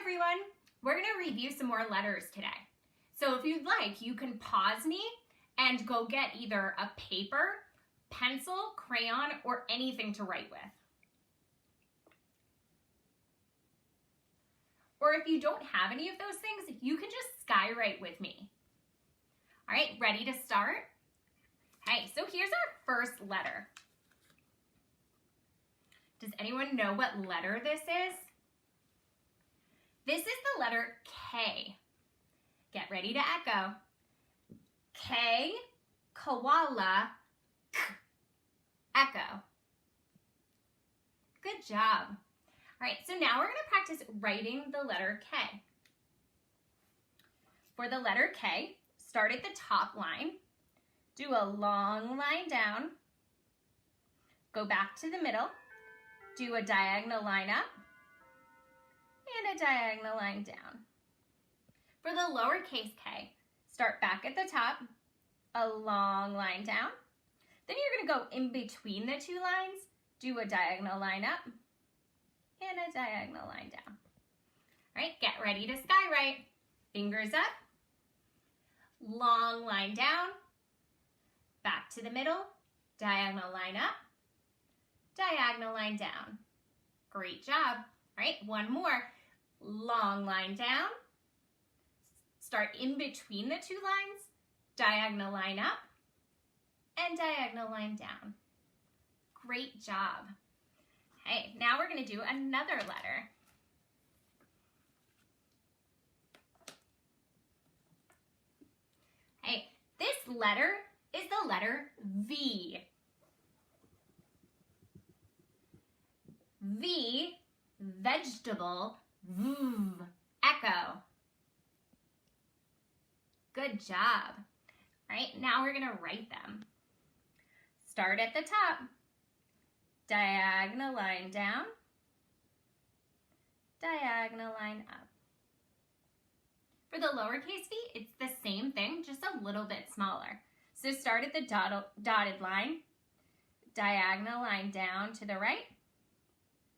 everyone. We're going to review some more letters today. So if you'd like, you can pause me and go get either a paper, pencil, crayon, or anything to write with. Or if you don't have any of those things, you can just skywrite with me. All right, ready to start? Okay, so here's our first letter. Does anyone know what letter this is? This is the letter K. Get ready to echo. K, koala, K, echo. Good job. All right, so now we're going to practice writing the letter K. For the letter K, start at the top line, do a long line down, go back to the middle, do a diagonal line up, and a diagonal line down. For the lowercase k, start back at the top, a long line down, then you're going to go in between the two lines, do a diagonal line up, and a diagonal line down. All right, get ready to skywrite. Fingers up, long line down, back to the middle, diagonal line up, diagonal line down. Great job. All right, one more. Long line down, start in between the two lines, diagonal line up, and diagonal line down. Great job. Okay, now we're going to do another letter. Okay, this letter is the letter V. V, vegetable, V, echo. Good job. All right, now we're going to write them. Start at the top. Diagonal line down. Diagonal line up. For the lowercase v, it's the same thing, just a little bit smaller. So start at the dotted line. Diagonal line down to the right.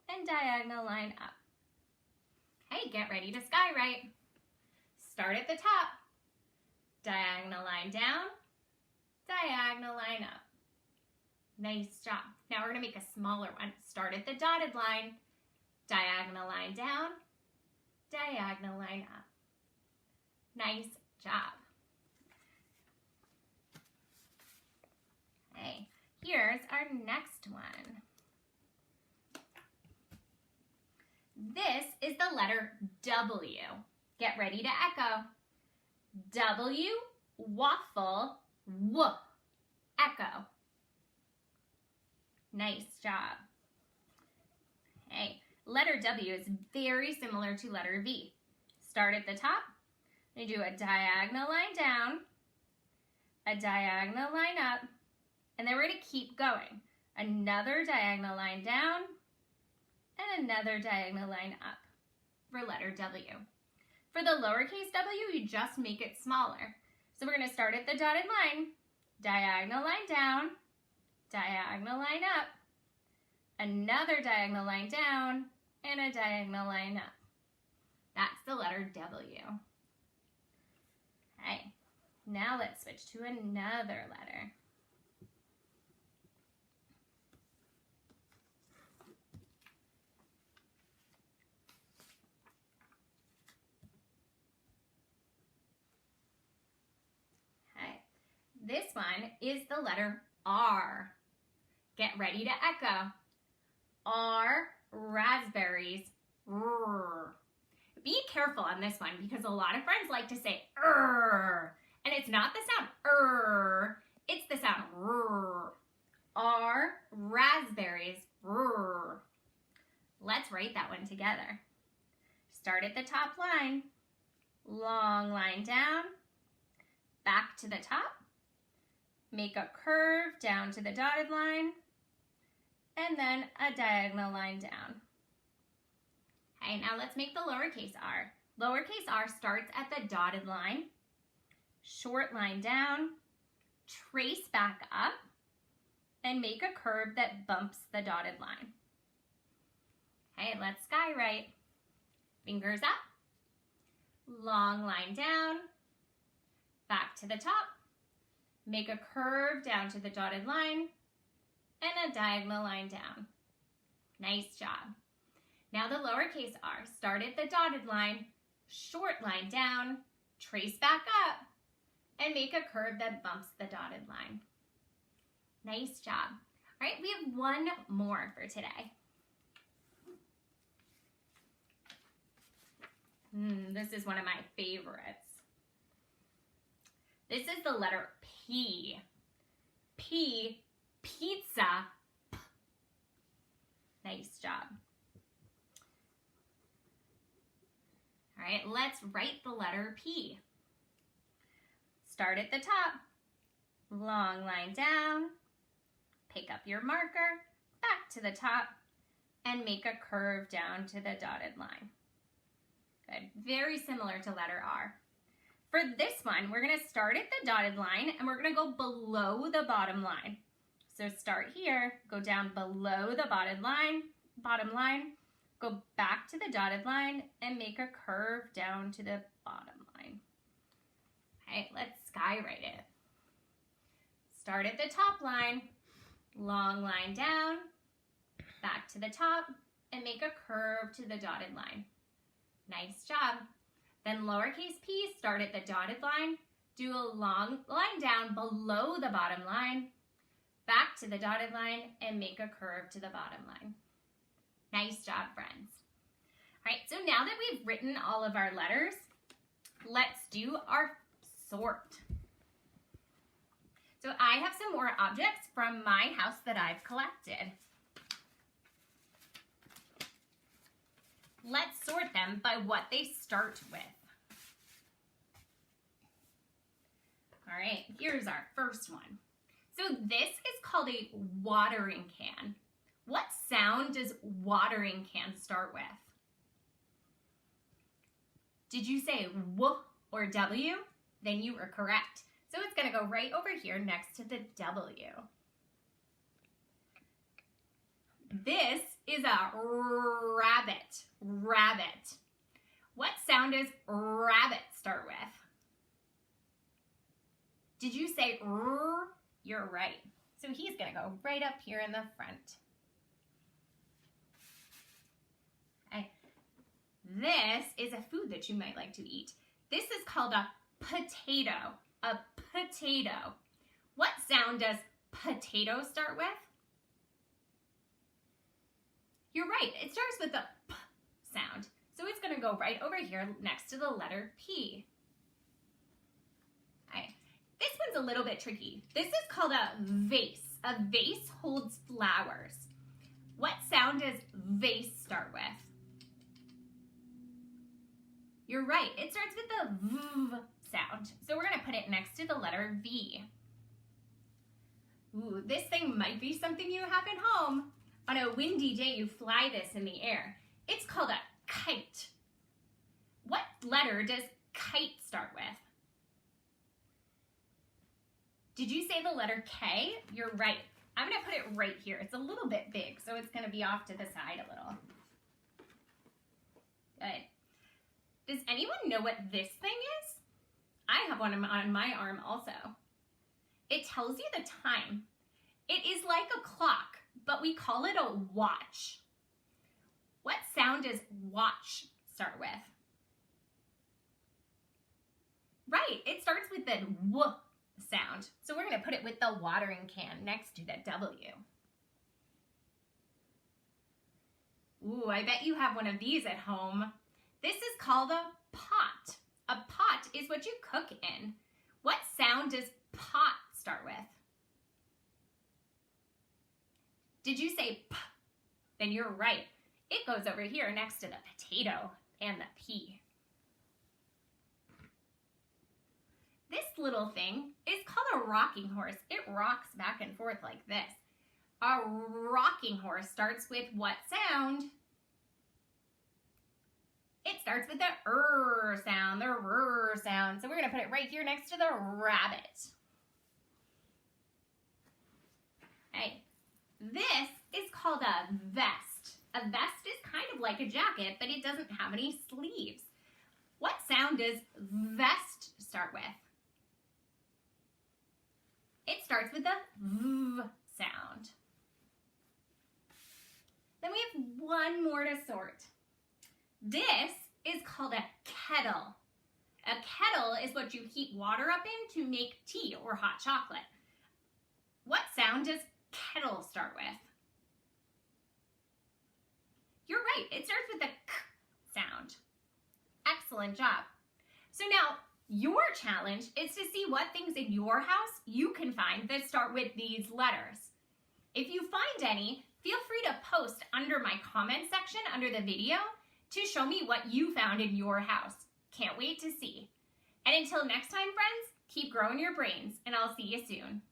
And diagonal line up. Okay, get ready to skywrite. Start at the top. Diagonal line down, diagonal line up. Nice job. Now we're going to make a smaller one. Start at the dotted line, diagonal line down, diagonal line up. Nice job. Okay, here's our next one. This is the letter W. Get ready to echo. W, waffle, W, echo. Nice job. Okay, letter W is very similar to letter V. Start at the top, and do a diagonal line down, a diagonal line up, and then we're going to keep going. Another diagonal line down, and another diagonal line up for letter W. For the lowercase w, you just make it smaller. So we're going to start at the dotted line, diagonal line down, diagonal line up, another diagonal line down, and a diagonal line up. That's the letter W. Okay, now let's switch to another letter. This one is the letter R. Get ready to echo. R, raspberries, R. Be careful on this one because a lot of friends like to say R, and it's not the sound R, it's the sound R. R, raspberries, R. Let's write that one together. Start at the top line, long line down, back to the top, make a curve down to the dotted line, and then a diagonal line down. Okay, now let's make the lowercase r. Lowercase r starts at the dotted line, short line down, trace back up, and make a curve that bumps the dotted line. Okay, let's skywrite. Fingers up, long line down, back to the top, make a curve down to the dotted line, and a diagonal line down. Nice job. Now the lowercase r, start at the dotted line, short line down, trace back up, and make a curve that bumps the dotted line. Nice job. All right, we have one more for today. This is one of my favorites. This is the letter P. P, pizza. P. Nice job. All right, let's write the letter P. Start at the top, long line down, pick up your marker, back to the top, and make a curve down to the dotted line. Good, very similar to letter R. For this one, we're gonna start at the dotted line and we're gonna go below the bottom line. So start here, go down below the bottom line, go back to the dotted line and make a curve down to the bottom line. All right, let's skywrite it. Start at the top line, long line down, back to the top, and make a curve to the dotted line. Nice job. Then lowercase p, start at the dotted line, do a long line down below the bottom line, back to the dotted line, and make a curve to the bottom line. Nice job, friends. All right, so now that we've written all of our letters, let's do our sort. So I have some more objects from my house that I've collected. Let's sort them by what they start with. All right, here's our first one. So this is called a watering can. What sound does watering can start with? Did you say W or W? Then you were correct. So it's gonna go right over here next to the W. This is a rabbit. Rabbit. What sound does rabbit start with? Did you say R? You're right. So he's gonna go right up here in the front. Okay. This is a food that you might like to eat. This is called a potato. A potato. What sound does potato start with? You're right, it starts with the P sound. So it's gonna go right over here next to the letter P. Okay. This one's a little bit tricky. This is called a vase. A vase holds flowers. What sound does vase start with? You're right, it starts with the V sound. So we're gonna put it next to the letter V. Ooh, this thing might be something you have at home. On a windy day, you fly this in the air. It's called a kite. What letter does kite start with? Did you say the letter K? You're right. I'm gonna put it right here. It's a little bit big, so it's gonna be off to the side a little. Good. Does anyone know what this thing is? I have one on my arm also. It tells you the time. It is like a clock, but we call it a watch. What sound does watch start with? Right, it starts with the W sound. So we're gonna put it with the watering can next to the W. Ooh, I bet you have one of these at home. This is called a pot. A pot is what you cook in. What sound does pot start with? Did you say P? Then you're right. It goes over here next to the potato and the P. This little thing is called a rocking horse. It rocks back and forth like this. A rocking horse starts with what sound? It starts with the R sound, the R sound. So we're gonna put it right here next to the rabbit. Okay. This is called a vest. A vest is kind of like a jacket, but it doesn't have any sleeves. What sound does vest start with? It starts with the V sound. Then we have one more to sort. This is called a kettle. A kettle is what you heat water up in to make tea or hot chocolate. What sound does kettle start with? You're right, it starts with the K sound. Excellent job. So now, your challenge is to see what things in your house you can find that start with these letters. If you find any, feel free to post under my comment section under the video to show me what you found in your house. Can't wait to see. And until next time, friends, keep growing your brains, and I'll see you soon.